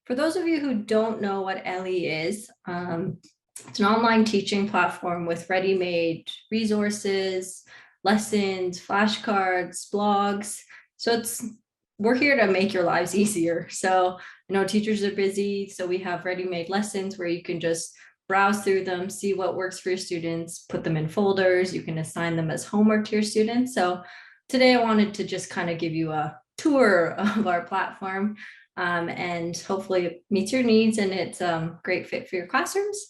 For those of you who don't know what Ellii is, it's an online teaching platform with ready-made resources, lessons, flashcards, blogs. So we're here to make your lives easier. So I know teachers are busy, so we have ready-made lessons where you can just browse through them, see what works for your students, put them in folders. You can assign them as homework to your students. So today I wanted to just kind of give you a tour of our platform, and hopefully it meets your needs and it's a great fit for your classrooms.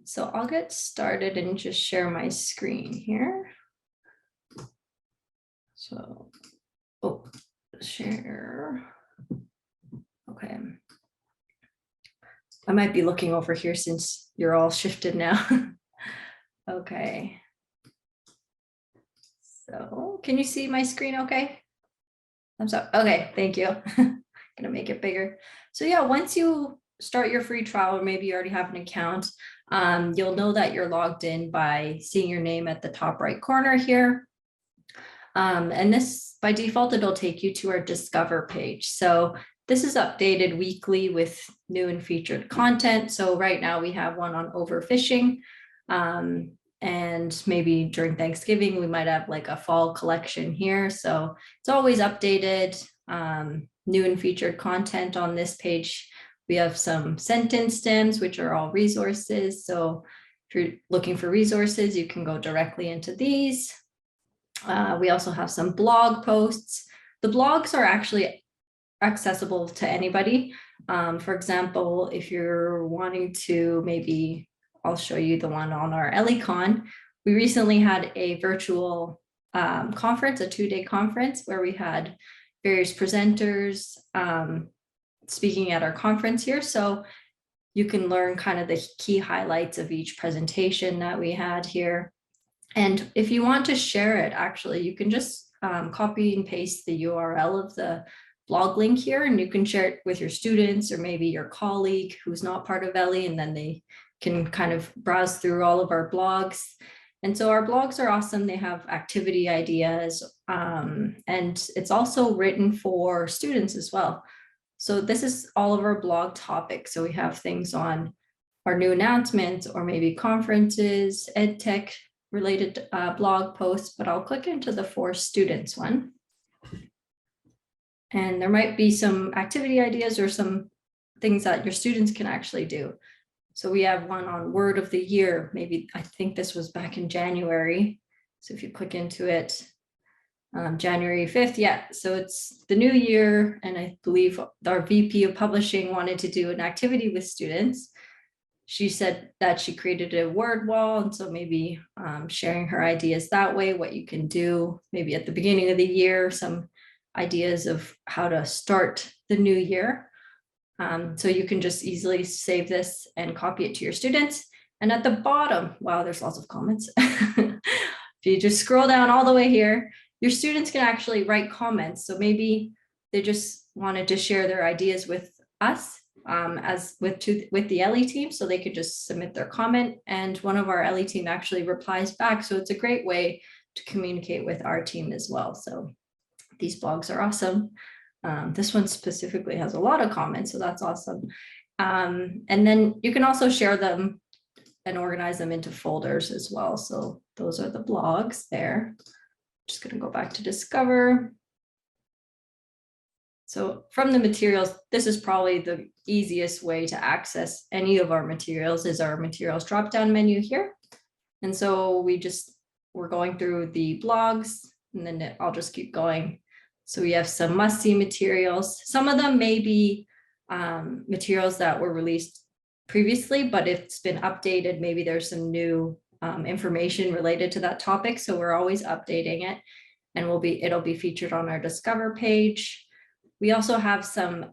So I'll get started and just share my screen here. So, share. Okay. I might be looking over here since you're all shifted now. Okay. So can you see my screen okay? Thumbs up. Okay, thank you. Gonna make it bigger. So yeah, once you start your free trial, or maybe you already have an account, you'll know that you're logged in by seeing your name at the top right corner here. And this, by default, it'll take you to our Discover page. So this is updated weekly with new and featured content. So right now we have one on overfishing. And maybe during Thanksgiving, we might have like a fall collection here. So it's always updated, new and featured content on this page. We have some sentence stems, which are all resources. So if you're looking for resources, you can go directly into these. We also have some blog posts. The blogs are actually accessible to anybody. For example, if you're wanting to, maybe I'll show you the one on our EllieCon. We recently had a virtual conference, a 2-day conference where we had various presenters speaking at our conference here. So you can learn kind of the key highlights of each presentation that we had here. And if you want to share it, actually, you can just copy and paste the URL of the blog link here, and you can share it with your students or maybe your colleague who's not part of Ellii, and then they can kind of browse through all of our blogs. And so our blogs are awesome. They have activity ideas, and it's also written for students as well. So this is all of our blog topics. So we have things on our new announcements or maybe conferences, ed tech related blog posts, but I'll click into the for students one. And there might be some activity ideas or some things that your students can actually do. So we have one on word of the year. Maybe I think this was back in January. So if you click into it, January 5th, yeah. So it's the new year. And I believe our VP of publishing wanted to do an activity with students. She said that she created a word wall. And so maybe sharing her ideas that way, what you can do maybe at the beginning of the year, some ideas of how to start the new year. So you can just easily save this and copy it to your students. And at the bottom, wow, there's lots of comments. If you just scroll down all the way here, your students can actually write comments. So maybe they just wanted to share their ideas with us as with the Ellii team. So they could just submit their comment and one of our Ellii team actually replies back. So it's a great way to communicate with our team as well. So these blogs are awesome. This one specifically has a lot of comments, so that's awesome. And then you can also share them and organize them into folders as well. So those are the blogs there. Just going to go back to Discover. So from the materials, this is probably the easiest way to access any of our materials is our materials drop-down menu here. And so we're going through the blogs, and then I'll just keep going. So we have some must-see materials. Some of them may be materials that were released previously, but it's been updated. Maybe there's some new information related to that topic. So we're always updating it, and it'll be featured on our Discover page. We also have some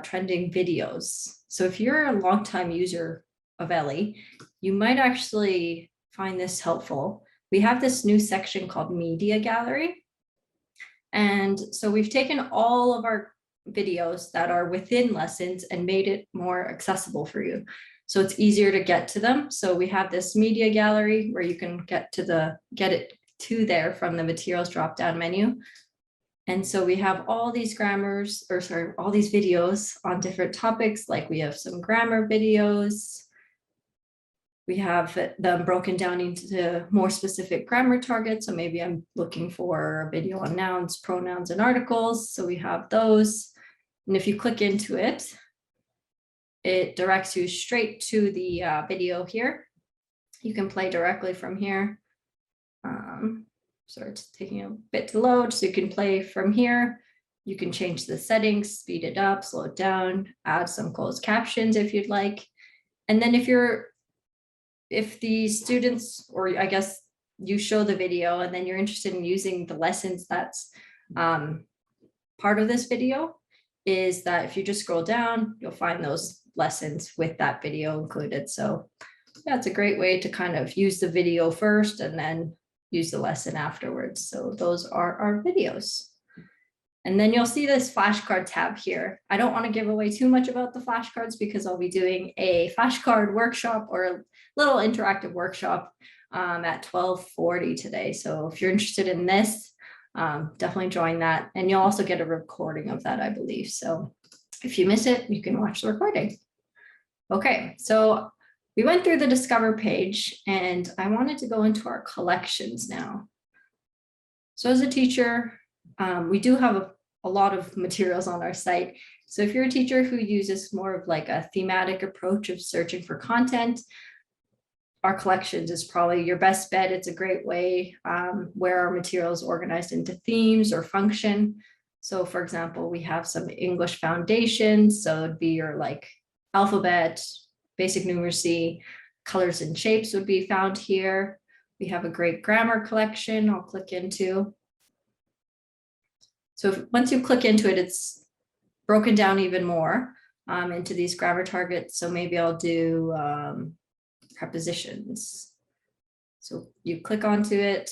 trending videos. So if you're a longtime user of Ellii, you might actually find this helpful. We have this new section called Media Gallery. And so we've taken all of our videos that are within lessons and made it more accessible for you. So it's easier to get to them. So we have this media gallery where you can get it to there from the materials drop-down menu. And so we have all these all these videos on different topics, like we have some grammar videos. We have them broken down into more specific grammar targets. So maybe I'm looking for a video on nouns, pronouns, and articles. So we have those. And if you click into it, it directs you straight to the video here. You can play directly from here. Sorry, it's taking a bit to load. So you can play from here. You can change the settings, speed it up, slow it down, add some closed captions if you'd like. And then if the students, or I guess you show the video and then you're interested in using the lessons that's part of this video, is that if you just scroll down, you'll find those lessons with that video included. So yeah, it's a great way to kind of use the video first and then use the lesson afterwards. So those are our videos. And then you'll see this flashcard tab here. I don't want to give away too much about the flashcards because I'll be doing a flashcard workshop or a little interactive workshop at 12:40 today. So if you're interested in this, definitely join that. And you'll also get a recording of that, I believe. So if you miss it, you can watch the recording. Okay, so we went through the Discover page and I wanted to go into our collections now. So as a teacher, we do have a lot of materials on our site. So if you're a teacher who uses more of like a thematic approach of searching for content, our collections is probably your best bet. It's a great way where our material is organized into themes or function. So for example, we have some English foundations. So it'd be your like alphabet, basic numeracy, colors and shapes would be found here. We have a great grammar collection I'll click into. So once you click into it, it's broken down even more into these grammar targets. So maybe I'll do prepositions. So you click onto it,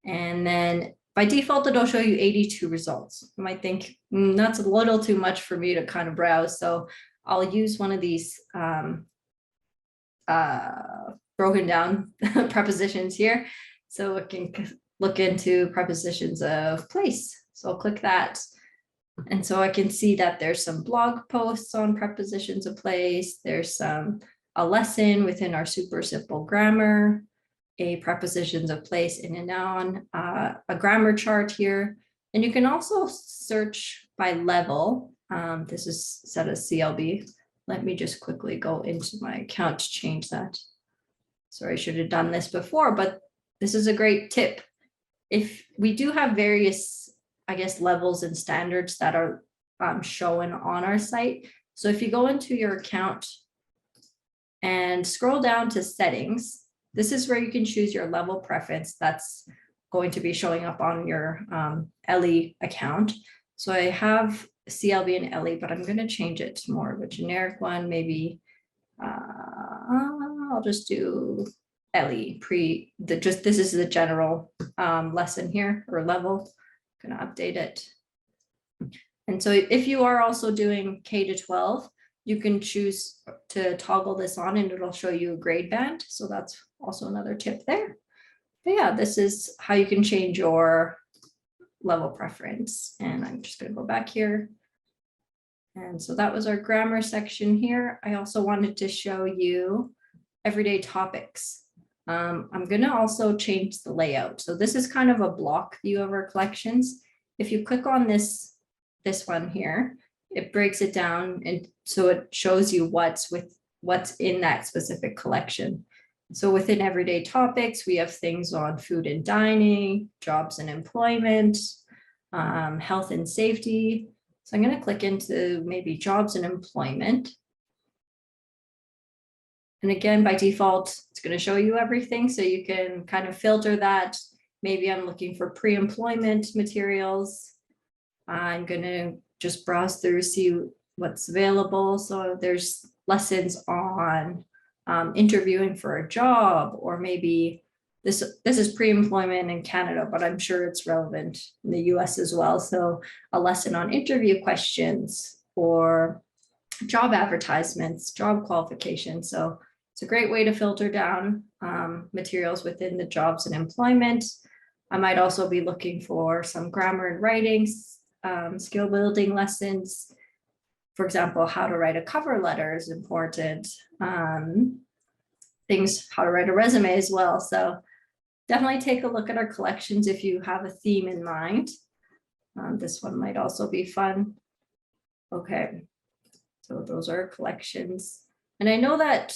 and then by default, it'll show you 82 results. You might think that's a little too much for me to kind of browse. So I'll use one of these broken down prepositions here. So it can look into prepositions of place. So I'll click that. And so I can see that there's some blog posts on prepositions of place. There's a lesson within our super simple grammar, a prepositions of place in a noun, a grammar chart here. And you can also search by level. This is set as CLB. Let me just quickly go into my account to change that. Sorry, I should have done this before, but this is a great tip. If we do have various, I guess, levels and standards that are shown on our site. So if you go into your account and scroll down to settings, this is where you can choose your level preference that's going to be showing up on your Ellii account. So I have CLB and Ellii, but I'm going to change it to more of a generic one. Maybe I'll just do Ellii this is the general lesson here, or level. I'm going to update it. And so if you are also doing K to 12, you can choose to toggle this on and it'll show you a grade band. So that's also another tip there. But yeah, this is how you can change your level preference. And I'm just going to go back here. And so that was our grammar section here. I also wanted to show you everyday topics. I'm going to also change the layout. So this is kind of a block view of our collections. If you click on this one here, it breaks it down, and so it shows you what's in that specific collection. So within everyday topics, we have things on food and dining, jobs and employment, health and safety. So I'm going to click into maybe jobs and employment. And again, by default, it's going to show you everything. So you can kind of filter that. Maybe I'm looking for pre-employment materials. I'm going to just browse through, see what's available. So there's lessons on interviewing for a job, or maybe this is pre-employment in Canada, but I'm sure it's relevant in the US as well. So a lesson on interview questions or job advertisements, job qualifications. So it's a great way to filter down materials within the jobs and employment. I might also be looking for some grammar and writing, skill building lessons. For example, how to write a cover letter is important. Things, how to write a resume as well. So definitely take a look at our collections if you have a theme in mind. This one might also be fun. Okay, so those are collections. And I know that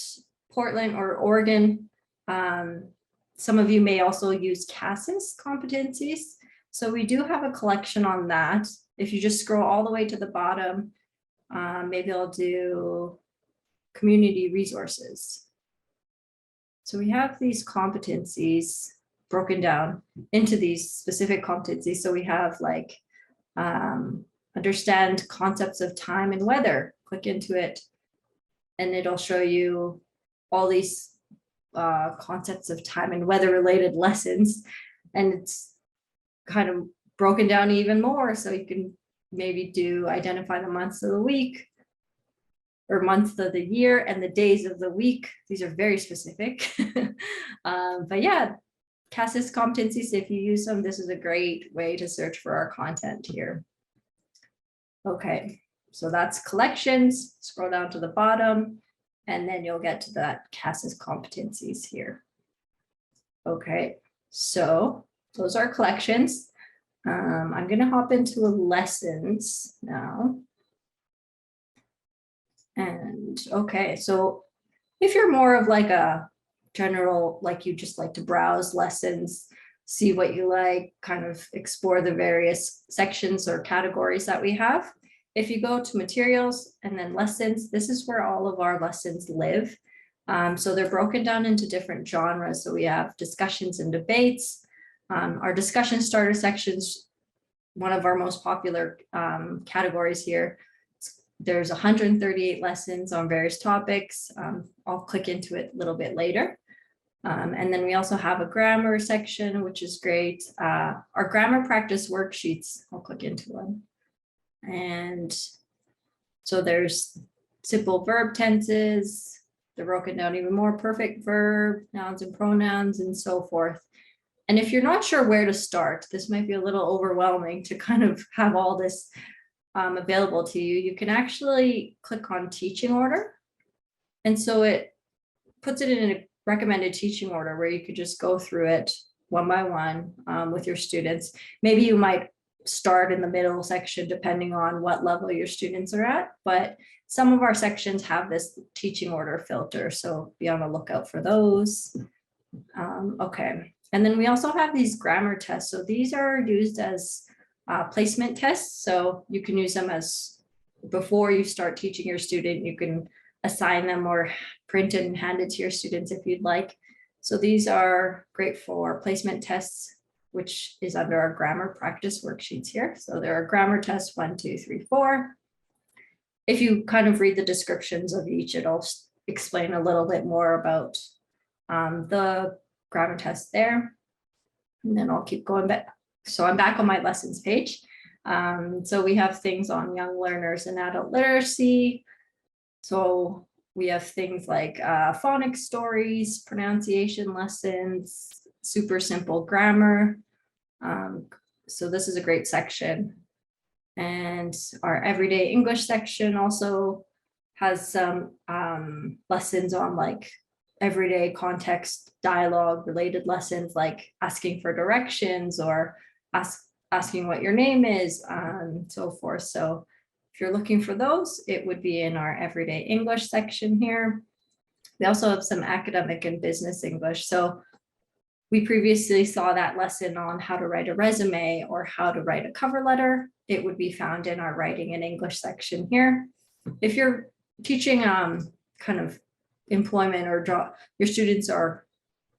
Portland or Oregon, some of you may also use CASAS competencies. So we do have a collection on that. If you just scroll all the way to the bottom, maybe I'll do community resources. So we have these competencies broken down into these specific competencies. So we have like understand concepts of time and weather. Click into it and it'll show you all these concepts of time and weather related lessons. And it's kind of broken down even more. So you can maybe do identify the months of the week or month of the year and the days of the week. These are very specific. But yeah, CASAS competencies, if you use them, this is a great way to search for our content here. Okay, so that's collections. Scroll down to the bottom, and then you'll get to that CASAS competencies here. Okay, so those are collections. I'm going to hop into lessons now. And okay, so if you're more of like a general, like you just like to browse lessons, see what you like, kind of explore the various sections or categories that we have. If you go to materials and then lessons, this is where all of our lessons live. So they're broken down into different genres. So we have discussions and debates. Our discussion starter sections, one of our most popular categories here. There's 138 lessons on various topics. I'll click into it a little bit later. And then we also have a grammar section, which is great. Our grammar practice worksheets, I'll click into one. And so there's simple verb tenses. They're broken down even more, perfect verb, nouns and pronouns, and so forth. And if you're not sure where to start, this might be a little overwhelming to kind of have all this available to you. You can actually click on teaching order. And so it puts it in a recommended teaching order where you could just go through it one by one with your students. Maybe you might start in the middle section depending on what level your students are at, but some of our sections have this teaching order filter, so be on the lookout for those. Okay, and then we also have these grammar tests. So these are used as placement tests, so you can use them as before you start teaching your student. You can assign them or print and hand it to your students if you'd like. So these are great for placement tests, which is under our grammar practice worksheets here. So there are grammar tests 1, 2, 3, 4. If you kind of read the descriptions of each, it'll explain a little bit more about the grammar test there. And then I'll keep going back. So I'm back on my lessons page. So we have things on young learners and adult literacy. So we have things like phonics stories, pronunciation lessons, super simple grammar. So this is a great section. And our everyday English section also has some lessons on like everyday context dialogue related lessons, like asking for directions or asking what your name is, so forth. So if you're looking for those, it would be in our everyday English section here. We also have some academic and business English. So we previously saw that lesson on how to write a resume or how to write a cover letter. It would be found in our writing and English section here. If you're teaching kind of employment or job, your students are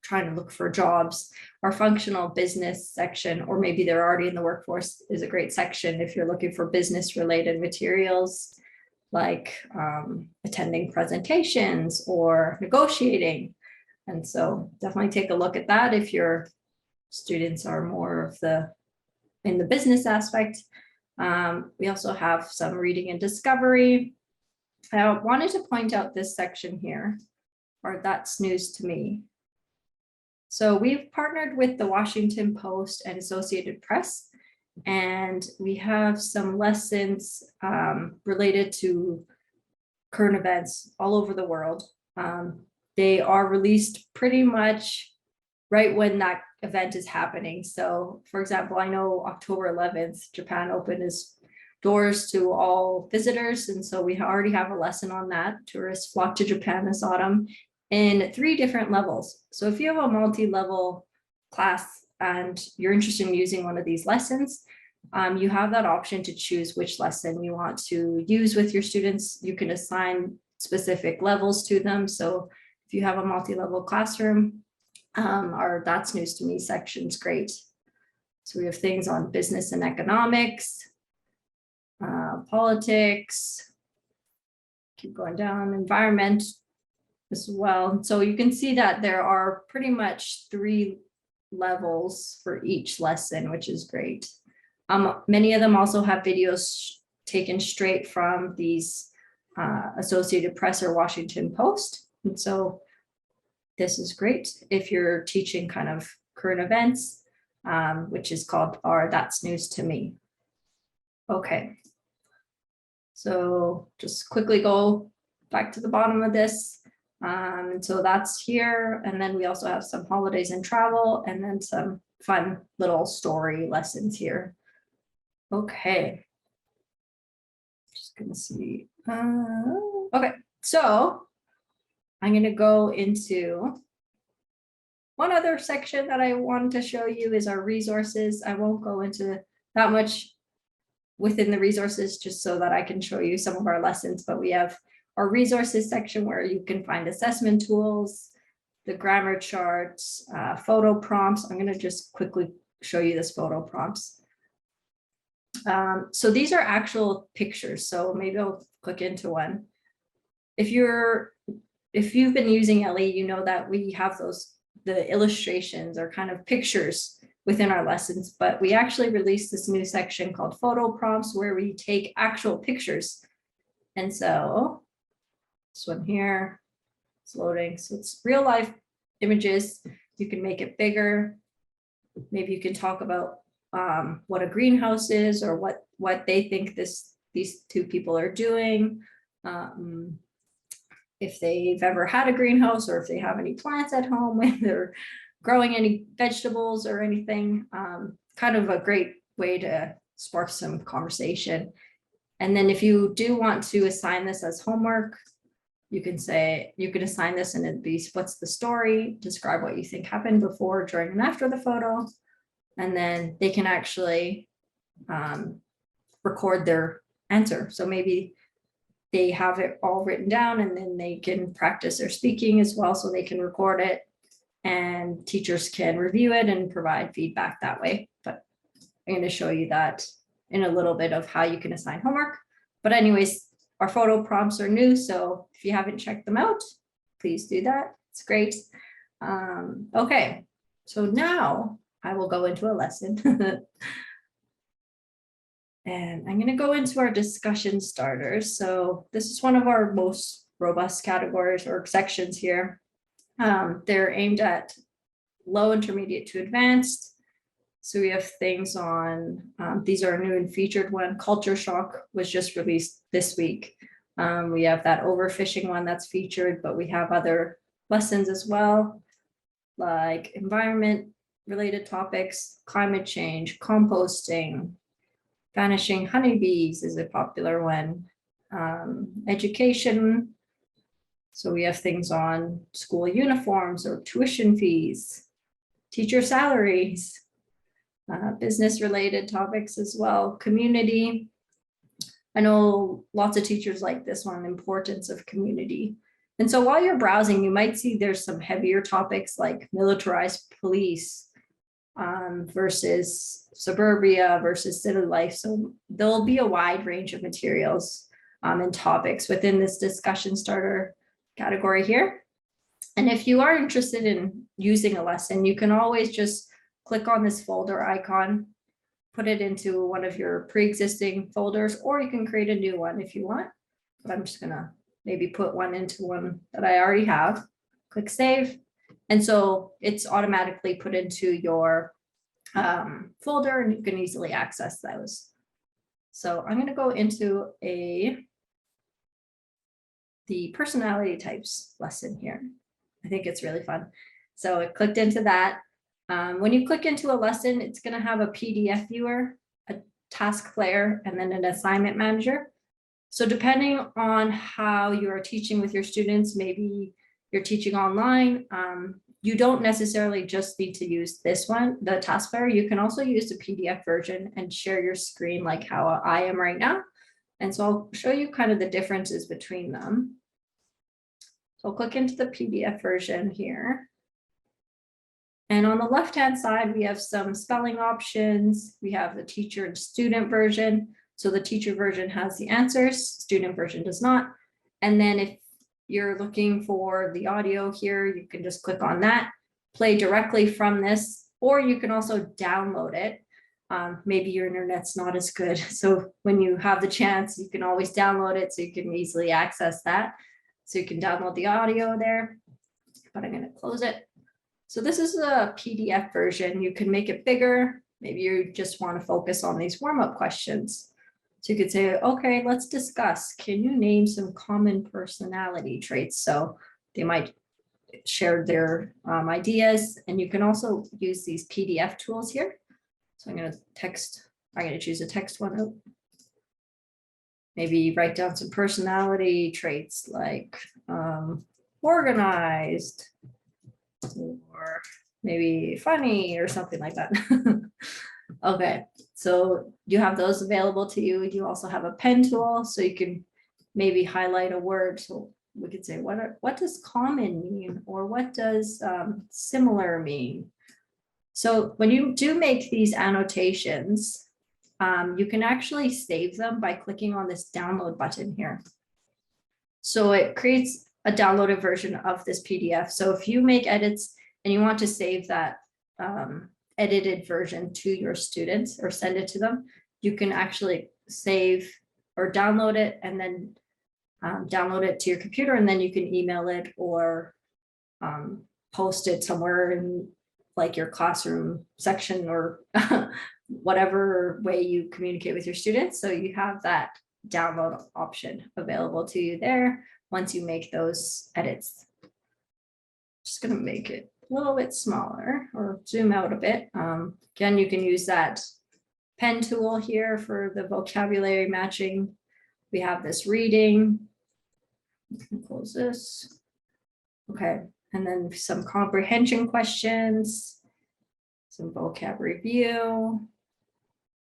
trying to look for jobs, our functional business section, or maybe they're already in the workforce, is a great section if you're looking for business related materials like attending presentations or negotiating. And so definitely take a look at that if your students are more of in the business aspect. We also have some reading and discovery. I wanted to point out this section here, or that's news to me. So we've partnered with the Washington Post and Associated Press, and we have some lessons related to current events all over the world. They are released pretty much right when that event is happening. So for example, I know October 11th, Japan opened its doors to all visitors. And so we already have a lesson on that. Tourists flock to Japan this autumn in 3 different levels. So if you have a multi-level class and you're interested in using one of these lessons, you have that option to choose which lesson you want to use with your students. You can assign specific levels to them. So if you have a multi-level classroom, our That's News to Me section is great. So we have things on business and economics, politics, keep going down, environment as well. So you can see that there are pretty much 3 levels for each lesson, which is great. Many of them also have videos taken straight from these Associated Press or Washington Post. And so this is great if you're teaching kind of current events, which is called our That's News to Me. Okay. So just quickly go back to the bottom of this. And so that's here. And then we also have some holidays and travel, and then some fun little story lessons here. Okay. Just gonna see. Okay, so I'm gonna go into one other section that I wanted to show you is our resources. I won't go into that much within the resources just so that I can show you some of our lessons, but we have our resources section where you can find assessment tools, the grammar charts, photo prompts. I'm gonna just quickly show you this photo prompts. So these are actual pictures. So maybe I'll click into one. If you've been using Ellii, you know that we have the illustrations or kind of pictures within our lessons, but we actually released this new section called photo prompts where we take actual pictures. And so this one here, it's loading. So it's real life images. You can make it bigger. Maybe you can talk about what a greenhouse is or what they think these 2 people are doing. If they've ever had a greenhouse or if they have any plants at home, when they're growing any vegetables or anything, kind of a great way to spark some conversation. And then if you do want to assign this as homework, you can assign this and it'd be, what's the story? Describe what you think happened before, during, and after the photo. And then they can actually record their answer. So maybe they have it all written down and then they can practice their speaking as well, so they can record it and teachers can review it and provide feedback that way. But I'm going to show you that in a little bit of how you can assign homework. But anyways, our photo prompts are new, so if you haven't checked them out, please do that. It's great. Okay, so now I will go into a lesson. And I'm going to go into our discussion starters. So this is one of our most robust categories or sections here. They're aimed at low, intermediate to advanced. So we have things on, these are a new and featured one. Culture shock was just released this week. We have that overfishing one that's featured, but we have other lessons as well, like environment related topics, climate change, composting, vanishing honeybees is a popular one, education. So we have things on school uniforms or tuition fees, teacher salaries, business related topics as well, community. I know lots of teachers like this one, importance of community. And so while you're browsing, you might see there's some heavier topics like militarized police versus suburbia versus city life. So there'll be a wide range of materials and topics within this discussion starter category here. And if you are interested in using a lesson, you can always just click on this folder icon, put it into one of your pre-existing folders, or you can create a new one if you want. But I'm just gonna maybe put one into one that I already have. Click save, And so it's automatically put into your folder, and you can easily access those. So I'm going to go into the personality types lesson here. I think it's really fun. So I clicked into that. When you click into a lesson, it's going to have a PDF viewer, a task player, and then an assignment manager. So depending on how you are teaching with your students, maybe you're teaching online, you don't necessarily just need to use this one, the task player. You can also use the PDF version and share your screen like how I am right now. And so I'll show you kind of the differences between them. So I'll click into the PDF version here. And on the left-hand side, we have some spelling options. We have the teacher and student version. So the teacher version has the answers, student version does not. And then if you're looking for the audio here, you can just click on that, play directly from this, or you can also download it. Maybe your internet's not as good. So when you have the chance, you can always download it so you can easily access that. So you can download the audio there, but I'm going to close it. So this is a PDF version. You can make it bigger. Maybe you just want to focus on these warm-up questions. So you could say, okay, let's discuss. Can you name some common personality traits? So they might share their ideas, and you can also use these PDF tools here. So I'm going to choose a text one out. Maybe write down some personality traits like organized, or maybe funny or something like that. Okay, so you have those available to you. You also have a pen tool, so you can maybe highlight a word. So we could say, what does common mean? Or what does similar mean? So when you do make these annotations, you can actually save them by clicking on this download button here. So it creates a downloaded version of this PDF. So if you make edits and you want to save that edited version to your students or send it to them, you can actually save or download it and then download it to your computer, and then you can email it or post it somewhere in like your classroom section or whatever way you communicate with your students. So you have that download option available to you there once you make those edits. Just going to make it a little bit smaller or zoom out a bit. Again, you can use that pen tool here for the vocabulary matching. We have this reading. You can close this. Okay, and then some comprehension questions, some vocab review.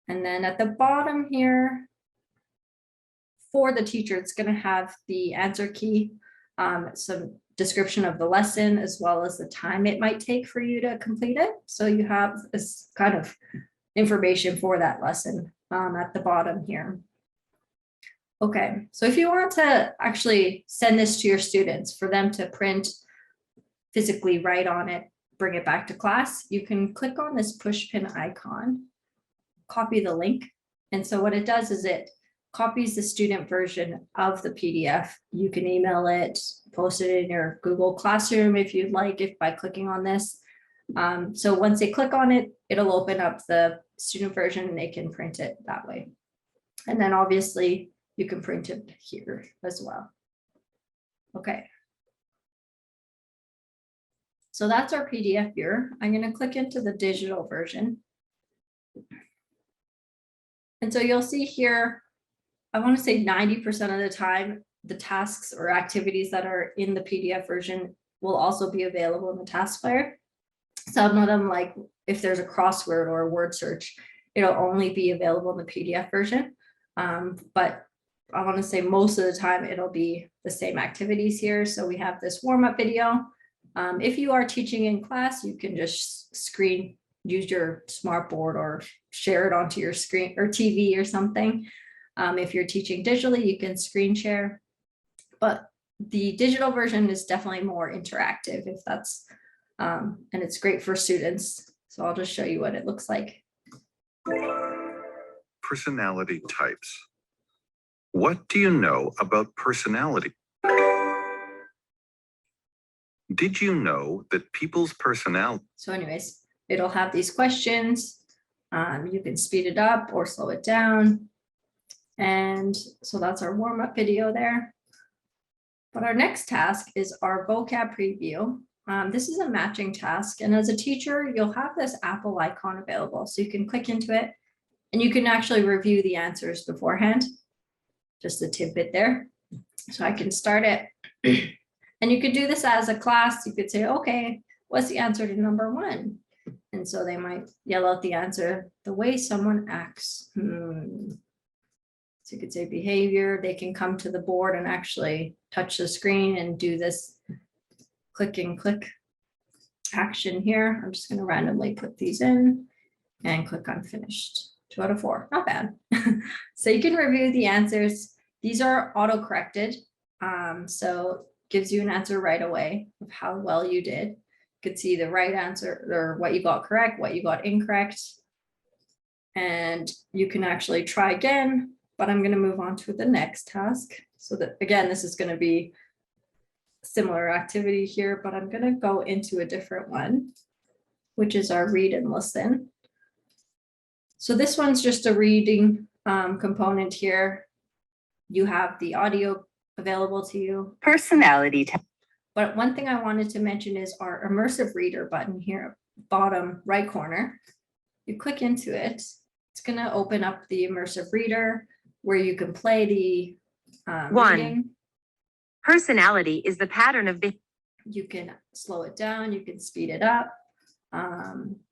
And then at the bottom here, for the teacher, it's going to have the answer key, some description of the lesson, as well as the time it might take for you to complete it. So you have this kind of information for that lesson at the bottom here. Okay, so if you want to actually send this to your students for them to print, physically write on it, bring it back to class, you can click on this push pin icon, copy the link. And so what it does is it copies the student version of the PDF. You can email it, post it in your Google Classroom if you'd like, if by clicking on this. So once they click on it, it'll open up the student version and they can print it that way. And then obviously you can print it here as well. Okay. So that's our PDF viewer. I'm going to click into the digital version. And so you'll see here, I want to say 90% of the time, the tasks or activities that are in the PDF version will also be available in the task player. Some of them, like if there's a crossword or a word search, it'll only be available in the PDF version. But I want to say most of the time it'll be the same activities here. So we have this warm-up video. If you are teaching in class, you can just use your smartboard or share it onto your screen or TV or something. If you're teaching digitally, you can screen share, but the digital version is definitely more interactive if that's, and it's great for students. So I'll just show you what it looks like. Personality types. What do you know about personality? Did you know that people's personality? So anyways, it'll have these questions. You can speed it up or slow it down. And so that's our warm-up video there. But our next task is our vocab preview. This is a matching task. And as a teacher, you'll have this Apple icon available. So you can click into it and you can actually review the answers beforehand. Just a tidbit there. So I can start it. And you could do this as a class. You could say, okay, what's the answer to number 1? And so they might yell out the answer, the way someone acts. So you could say behavior. They can come to the board and actually touch the screen and do this click and click action here. I'm just going to randomly put these in and click on finished. 2 out of 4, not bad. So you can review the answers. These are auto-corrected. So gives you an answer right away of how well you did. You could see the right answer or what you got correct, what you got incorrect. And you can actually try again, but I'm going to move on to the next task. So that, again, this is going to be similar activity here, but I'm going to go into a different one, which is our read and listen. So this one's just a reading component here. You have the audio available to you. Personality test. But one thing I wanted to mention is our immersive reader button here, bottom right corner. You click into it, it's going to open up the immersive reader where you can play the reading. Personality is the pattern of behavior. You can slow it down, you can speed it up.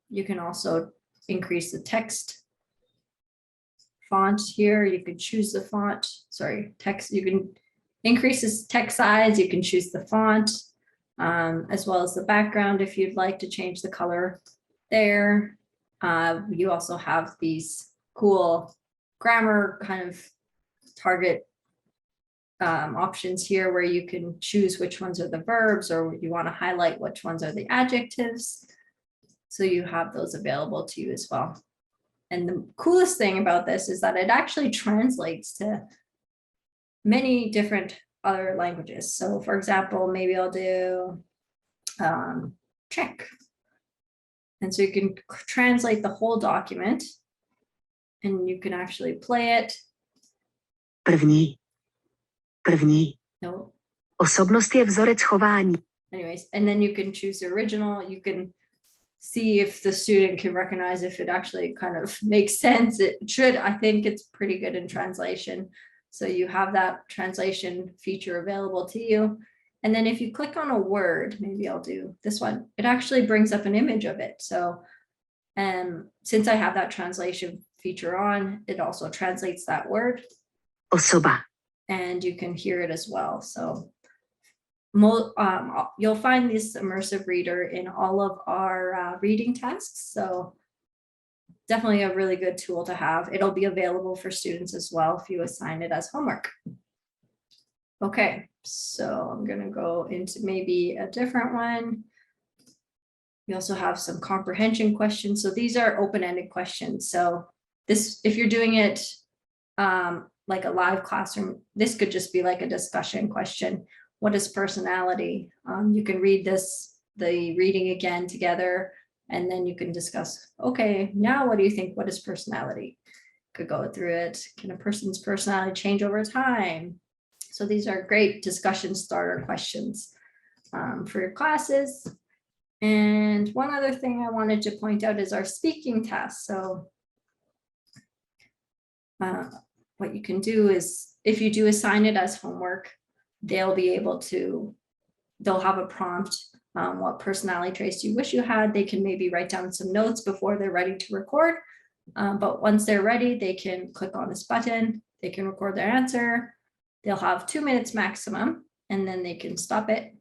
You can also increase the text font here. You can choose the font, text. You can increase this text size. You can choose the font as well as the background if you'd like to change the color there. You also have these cool grammar kind of target options here where you can choose which ones are the verbs or you want to highlight which ones are the adjectives. So you have those available to you as well. And the coolest thing about this is that it actually translates to many different other languages. So for example, maybe I'll do Czech. And so you can translate the whole document and you can actually play it. První. No. Osobnost je vzorec chování. Anyways, and then you can choose the original. You can see if the student can recognize if it actually kind of makes sense. It should. I think it's pretty good in translation. So you have that translation feature available to you. And then if you click on a word, maybe I'll do this one, it actually brings up an image of it. So since I have that translation feature on, it also translates that word. Osoba. And you can hear it as well. So you'll find this immersive reader in all of our reading tasks. So definitely a really good tool to have. It'll be available for students as well if you assign it as homework. Okay, so I'm going to go into maybe a different one. We also have some comprehension questions. So these are open-ended questions. So this, if you're doing it like a live classroom, this could just be like a discussion question. What is personality? You can read the reading again together, and then you can discuss, okay, now what do you think? What is personality? Could go through it. Can a person's personality change over time? So these are great discussion starter questions for your classes. And one other thing I wanted to point out is our speaking test. So what you can do is if you do assign it as homework, they'll have a prompt, what personality traits you wish you had. They can maybe write down some notes before they're ready to record. But once they're ready, they can click on this button, they can record their answer. They'll have 2 minutes maximum, and then they can stop it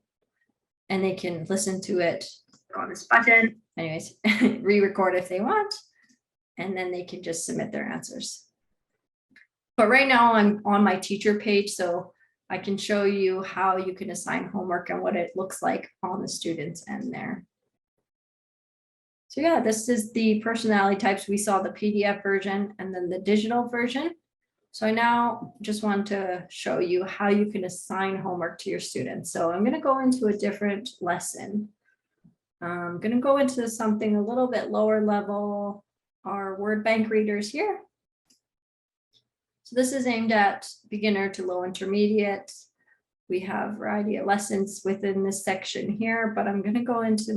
and they can listen to it on this button. Anyways, re-record if they want, and then they can just submit their answers. But right now I'm on my teacher page, so I can show you how you can assign homework and what it looks like on the students end there. So yeah, this is the personality types. We saw the PDF version and then the digital version. So I now just want to show you how you can assign homework to your students. So I'm going to go into a different lesson. I'm going to go into something a little bit lower level, our word bank readers here. So this is aimed at beginner to low intermediate. We have a variety of lessons within this section here, but I'm going to go into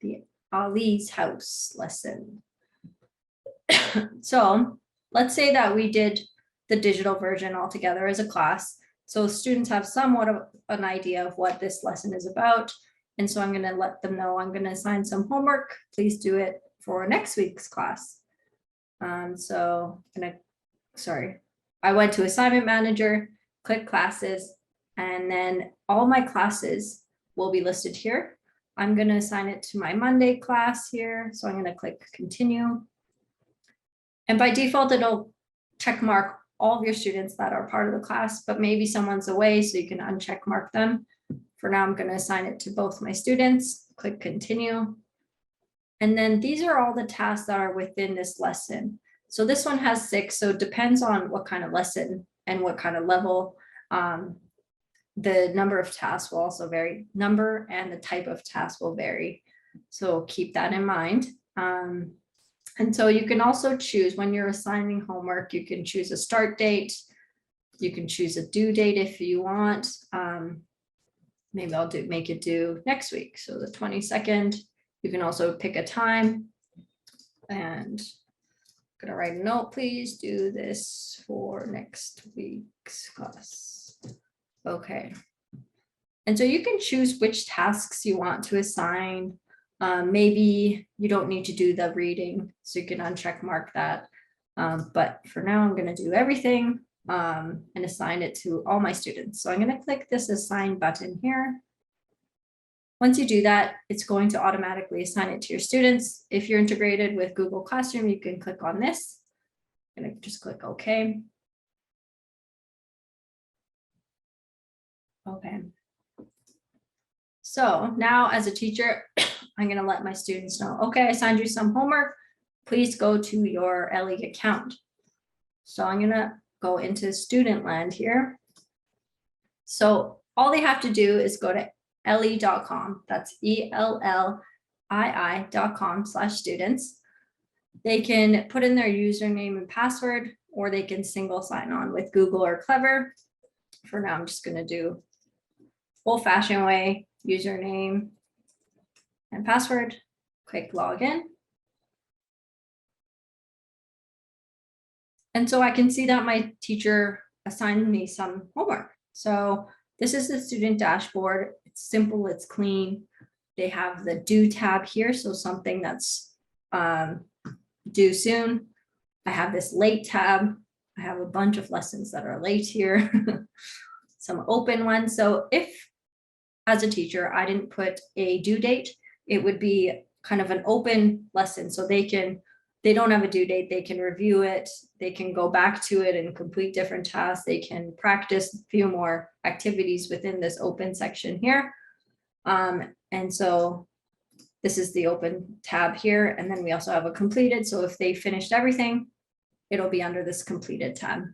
the Ellii's house lesson. So let's say that we did the digital version altogether as a class. So students have somewhat of an idea of what this lesson is about. And so I'm going to let them know I'm going to assign some homework. Please do it for next week's class. So I went to assignment manager, click classes, and then all my classes will be listed here. I'm going to assign it to my Monday class here. So I'm going to click continue. And by default, it'll check mark all of your students that are part of the class, but maybe someone's away, so you can uncheck mark them. For now, I'm going to assign it to both my students. Click continue. And then these are all the tasks that are within this lesson. So this one has 6, so it depends on what kind of lesson and what kind of level. The number of tasks will also vary. Number and the type of task will vary. So keep that in mind. And so you can also choose when you're assigning homework, you can choose a start date. You can choose a due date if you want. Maybe I'll make it due next week. So the 22nd, you can also pick a time. And I'm gonna write a note, please do this for next week's class. Okay. And so you can choose which tasks you want to assign. Maybe you don't need to do the reading, so you can uncheck mark that. But for now, I'm going to do everything and assign it to all my students. So I'm going to click this assign button here. Once you do that, it's going to automatically assign it to your students. If you're integrated with Google Classroom, you can click on this. I'm going to just click OK. Okay. So now as a teacher, I'm going to let my students know, okay, I assigned you some homework. Please go to your Ellii account. So I'm going to go into student land here. So all they have to do is go to ellii.com. That's ELLII.com/students. They can put in their username and password, or they can single sign on with Google or Clever. For now, I'm just going to do old-fashioned way, username and password, click login. And so I can see that my teacher assigned me some homework. So this is the student dashboard. It's simple, it's clean. They have the due tab here, so something that's due soon. I have this late tab. I have a bunch of lessons that are late here, some open ones. So if, as a teacher, I didn't put a due date, it would be kind of an open lesson. So they don't have a due date, they can review it, they can go back to it and complete different tasks, they can practice a few more activities within this open section here. And so this is the open tab here, and then we also have a completed. So if they finished everything, it'll be under this completed tab.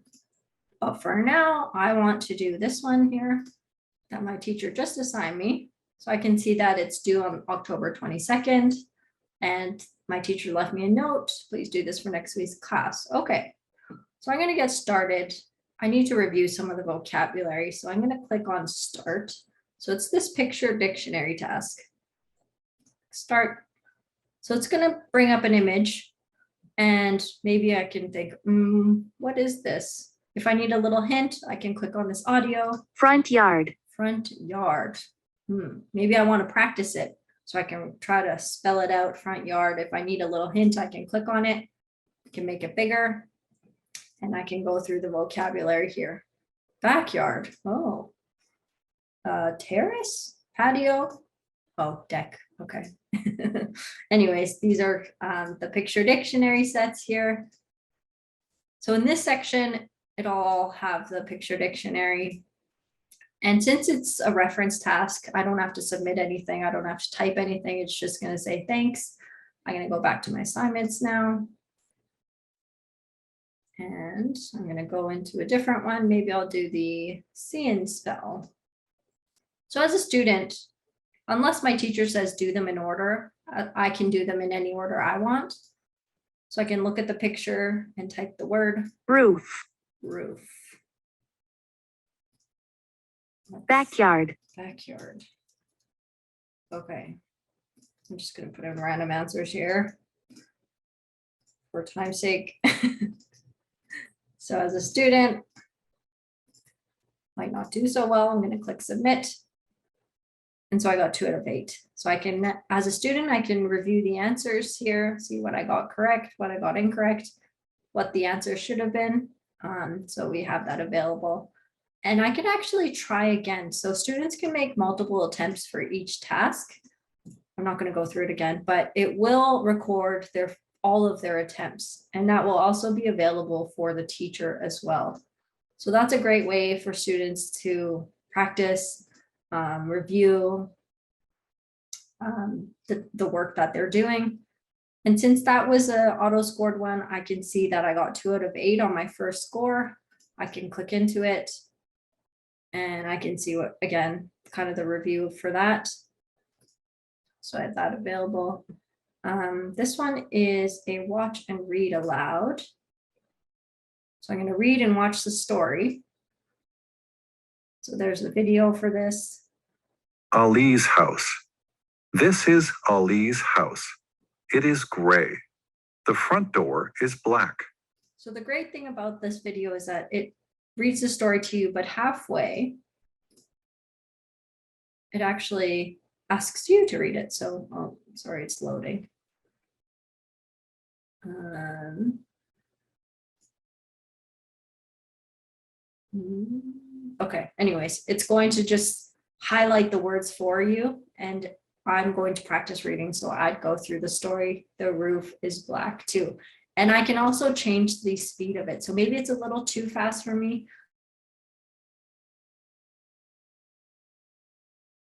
But for now, I want to do this one here that my teacher just assigned me. So I can see that it's due on October 22nd. And my teacher left me a note, please do this for next week's class. Okay, so I'm gonna get started. I need to review some of the vocabulary. So I'm gonna click on start. So it's this picture dictionary task. Start. So it's gonna bring up an image and maybe I can think, what is this? If I need a little hint, I can click on this audio. Front yard. Front yard. Maybe I want to practice it so I can try to spell it out, front yard. If I need a little hint, I can click on it. I can make it bigger and I can go through the vocabulary here. Backyard. Oh, terrace, patio. Oh, deck. Okay. Anyways, these are the picture dictionary sets here. So in this section, it'll all have the picture dictionary. And since it's a reference task, I don't have to submit anything. I don't have to type anything. It's just going to say thanks. I'm going to go back to my assignments now. And I'm going to go into a different one. Maybe I'll do the see and spell. So as a student, unless my teacher says do them in order, I can do them in any order I want. So I can look at the picture and type the word Roof. roof. Backyard. Backyard. Okay. I'm just going to put in random answers here for time's sake. So as a student, might not do so well. I'm going to click submit. And so I got 2 out of 8. So I can, as a student, I can review the answers here, see what I got correct, what I got incorrect, what the answer should have been. So we have that available. And I can actually try again. So students can make multiple attempts for each task. I'm not going to go through it again, but it will record all of their attempts. And that will also be available for the teacher as well. So that's a great way for students to practice, review the work that they're doing. And since that was a auto scored one, I can see that I got 2 out of 8 on my first score. I can click into it and I can see what, again, kind of the review for that. So I have that available. This one is a watch and read aloud. So I'm going to read and watch the story. So there's a video for this. Ellii's house. This is Ellii's house. It is gray. The front door is black. So the great thing about this video is that it reads the story to you, but halfway, it actually asks you to read it. So, oh, sorry, it's loading. Okay, anyways, it's going to just highlight the words for you, and I'm going to practice reading. So I'd go through the story. The roof is black too. And I can also change the speed of it. So maybe it's a little too fast for me.